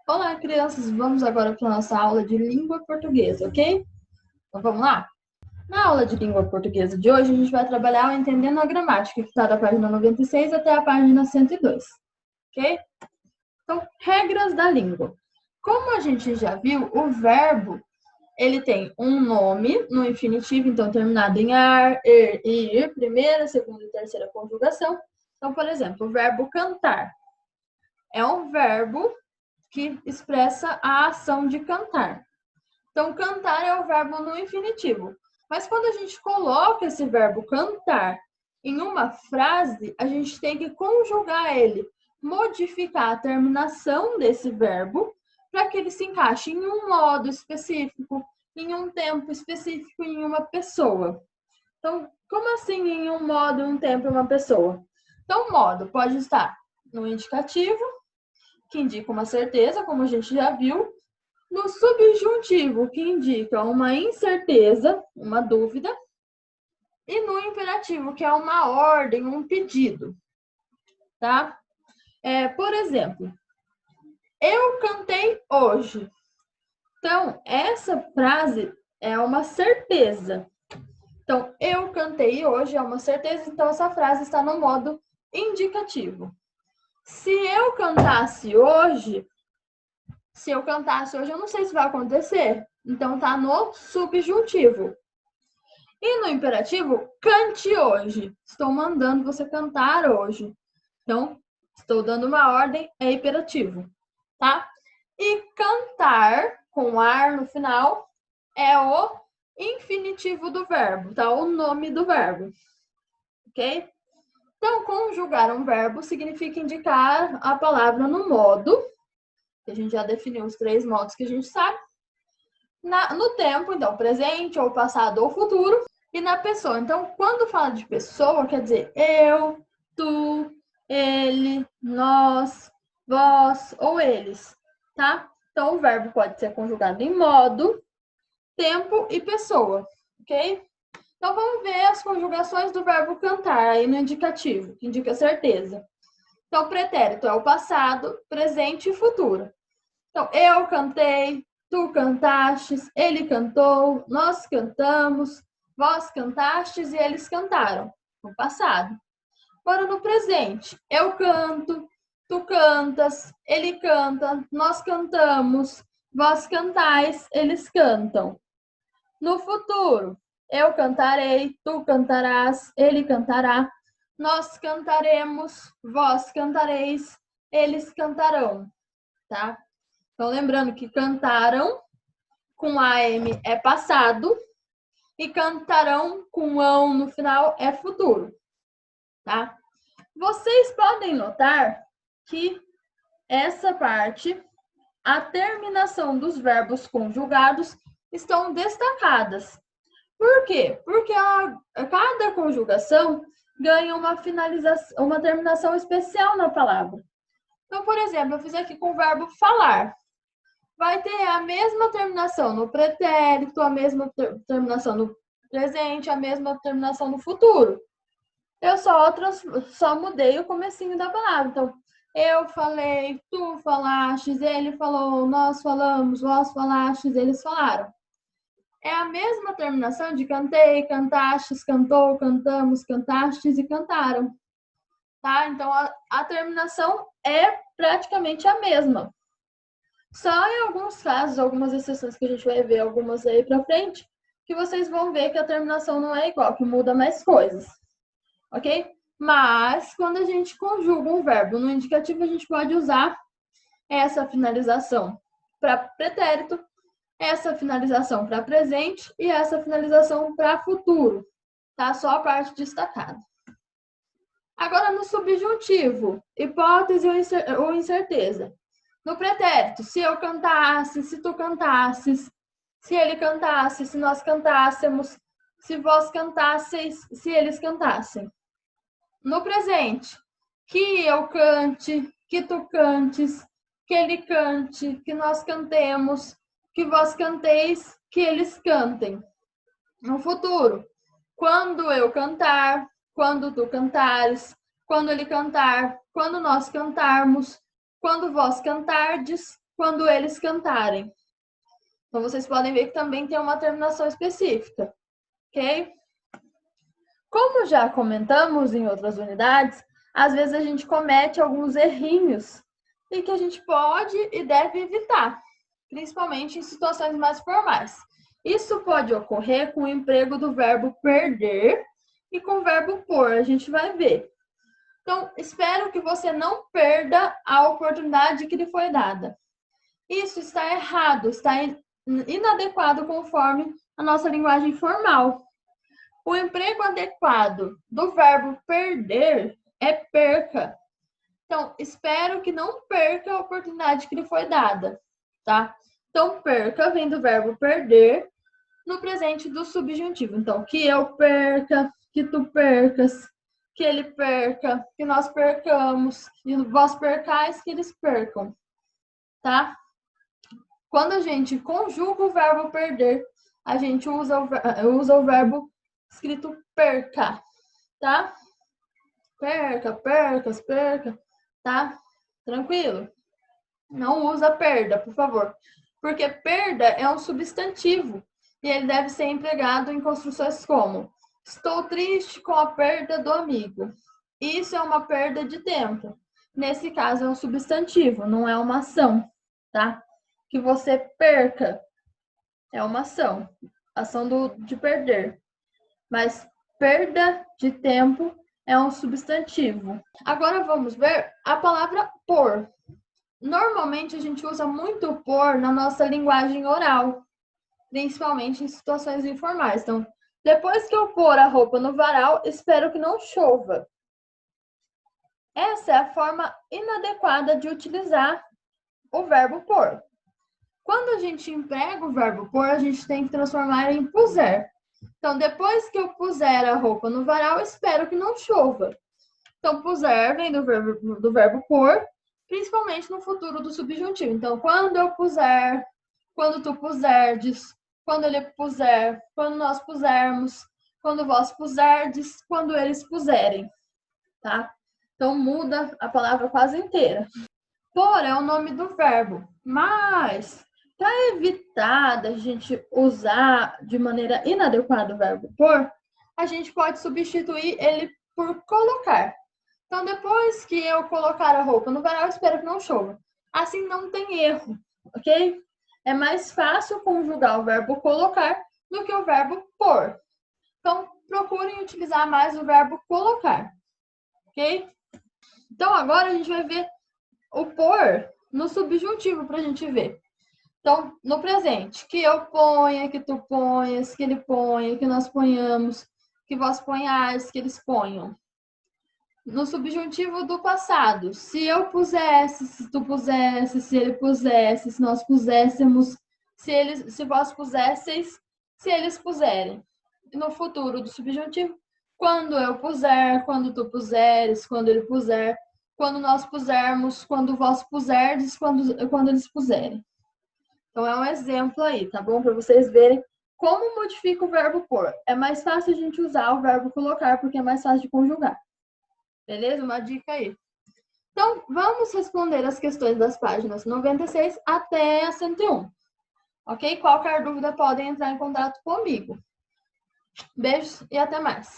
Olá, crianças! Vamos agora para a nossa aula de língua portuguesa, ok? Então vamos lá? Na aula de língua portuguesa de hoje, a gente vai trabalhar o Entendendo a Gramática, que está da página 96 até a página 102, ok? Então, regras da língua. Como a gente já viu, o verbo, ele tem um nome no infinitivo, então terminado em ar, ir, primeira, segunda e terceira conjugação. Então, por exemplo, o verbo cantar é um verbo que expressa a ação de cantar. Então, cantar é o verbo no infinitivo. Mas quando a gente coloca esse verbo cantar em uma frase, a gente tem que conjugar ele, modificar a terminação desse verbo para que ele se encaixe em um modo específico, em um tempo específico, em uma pessoa. Então, como assim em um modo, um tempo e uma pessoa? Então, modo pode estar no indicativo, que indica uma certeza, como a gente já viu, no subjuntivo, que indica uma incerteza, uma dúvida, e no imperativo, que é uma ordem, um pedido, tá? Por exemplo, eu cantei hoje. Então, essa frase é uma certeza. Então, eu cantei hoje é uma certeza, então essa frase está no modo indicativo. Se eu cantasse hoje, eu não sei se vai acontecer. Então, tá no subjuntivo. E no imperativo, cante hoje. Estou mandando você cantar hoje. Então, estou dando uma ordem, é imperativo, tá? E cantar, com ar no final, é o infinitivo do verbo, tá? O nome do verbo, ok? Então, conjugar um verbo significa indicar a palavra no modo, que a gente já definiu os 3 modos que a gente sabe, no tempo, então, presente, ou passado, ou futuro, e na pessoa. Então, quando fala de pessoa, quer dizer eu, tu, ele, nós, vós ou eles, tá? Então, o verbo pode ser conjugado em modo, tempo e pessoa, ok? Então, vamos ver as conjugações do verbo cantar aí no indicativo, que indica certeza. Então, o pretérito é o passado, presente e futuro. Então, eu cantei, tu cantastes, ele cantou, nós cantamos, vós cantastes e eles cantaram, no passado. Agora, no presente, eu canto, tu cantas, ele canta, nós cantamos, vós cantais, eles cantam. No futuro, eu cantarei, tu cantarás, ele cantará, nós cantaremos, vós cantareis, eles cantarão, tá? Então, lembrando que cantaram com AM é passado e cantarão com ão no final é futuro, tá? Vocês podem notar que essa parte, a terminação dos verbos conjugados estão destacadas. Por quê? Porque cada conjugação ganha uma finalização, uma terminação especial na palavra. Então, por exemplo, eu fiz aqui com o verbo falar. Vai ter a mesma terminação no pretérito, a mesma terminação no presente, a mesma terminação no futuro. Eu só mudei o comecinho da palavra. Então, eu falei, tu falastes, ele falou, nós falamos, vós falastes, eles falaram. É a mesma terminação de cantei, cantastes, cantou, cantamos, cantastes e cantaram. Tá? Então, a terminação é praticamente a mesma. Só em alguns casos, algumas exceções que a gente vai ver, algumas aí pra frente, que vocês vão ver que a terminação não é igual, que muda mais coisas, ok? Mas, quando a gente conjuga um verbo no indicativo, a gente pode usar essa finalização para pretérito, essa finalização para presente e essa finalização para futuro, tá? Só a parte destacada. Agora, no subjuntivo, hipótese ou incerteza. No pretérito, se eu cantasse, se tu cantasses, se ele cantasse, se nós cantássemos, se vós cantasseis, se eles cantassem. No presente, que eu cante, que tu cantes, que ele cante, que nós cantemos, que vós canteis, que eles cantem. No futuro, quando eu cantar, quando tu cantares, quando ele cantar, quando nós cantarmos, quando vós cantardes, quando eles cantarem. Então, vocês podem ver que também tem uma terminação específica, ok? Como já comentamos em outras unidades, às vezes a gente comete alguns errinhos e que a gente pode e deve evitar, principalmente em situações mais formais. Isso pode ocorrer com o emprego do verbo perder e com o verbo pôr, a gente vai ver. Então, espero que você não perda a oportunidade que lhe foi dada. Isso está errado, está inadequado conforme a nossa linguagem formal. O emprego adequado do verbo perder é perca. Então, espero que não perca a oportunidade que lhe foi dada, tá? Então, perca vem do verbo perder no presente do subjuntivo. Então, que eu perca, que tu percas, que ele perca, que nós percamos, que vós percais, que eles percam, tá? Quando a gente conjuga o verbo perder, a gente usa o verbo escrito perca, tá? Perca, percas, perca, tá? Tranquilo? Não usa perda, por favor. Porque perda é um substantivo e ele deve ser empregado em construções como: estou triste com a perda do amigo. Isso é uma perda de tempo. Nesse caso é um substantivo, não é uma ação, tá? Que você perca é uma ação, de perder. Mas perda de tempo é um substantivo. Agora vamos ver a palavra pôr. Normalmente a gente usa muito pôr na nossa linguagem oral, principalmente em situações informais. Então, depois que eu pôr a roupa no varal, espero que não chova. Essa é a forma inadequada de utilizar o verbo pôr. Quando a gente emprega o verbo pôr, a gente tem que transformar em puser. Então, depois que eu puser a roupa no varal, espero que não chova. Então, puser vem do verbo pôr, principalmente no futuro do subjuntivo. Então, quando eu puser, quando tu puserdes, quando ele puser, quando nós pusermos, quando vós puserdes, quando eles puserem, tá? Então, muda a palavra quase inteira. Pôr é o nome do verbo, mas para evitar da gente usar de maneira inadequada o verbo pôr, a gente pode substituir ele por colocar. Então, depois que eu colocar a roupa no varal, eu espero que não chova. Assim não tem erro, ok? É mais fácil conjugar o verbo colocar do que o verbo pôr. Então, procurem utilizar mais o verbo colocar, ok? Então, agora a gente vai ver o pôr no subjuntivo para a gente ver. Então, no presente, que eu ponha, que tu ponhas, que ele ponha, que nós ponhamos, que vós ponhais, que eles ponham. No subjuntivo do passado, se eu pusesse, se tu pusesse, se ele pusesse, se nós puséssemos, se vós pusesseis, se eles puserem. E no futuro do subjuntivo, quando eu puser, quando tu puseres, quando ele puser, quando nós pusermos, quando vós puserdes, quando eles puserem. Então, é um exemplo aí, tá bom? Para vocês verem como modifica o verbo pôr. É mais fácil a gente usar o verbo colocar, porque é mais fácil de conjugar. Beleza? Uma dica aí. Então, vamos responder as questões das páginas 96 até a 101. Ok? Qualquer dúvida, podem entrar em contato comigo. Beijos e até mais.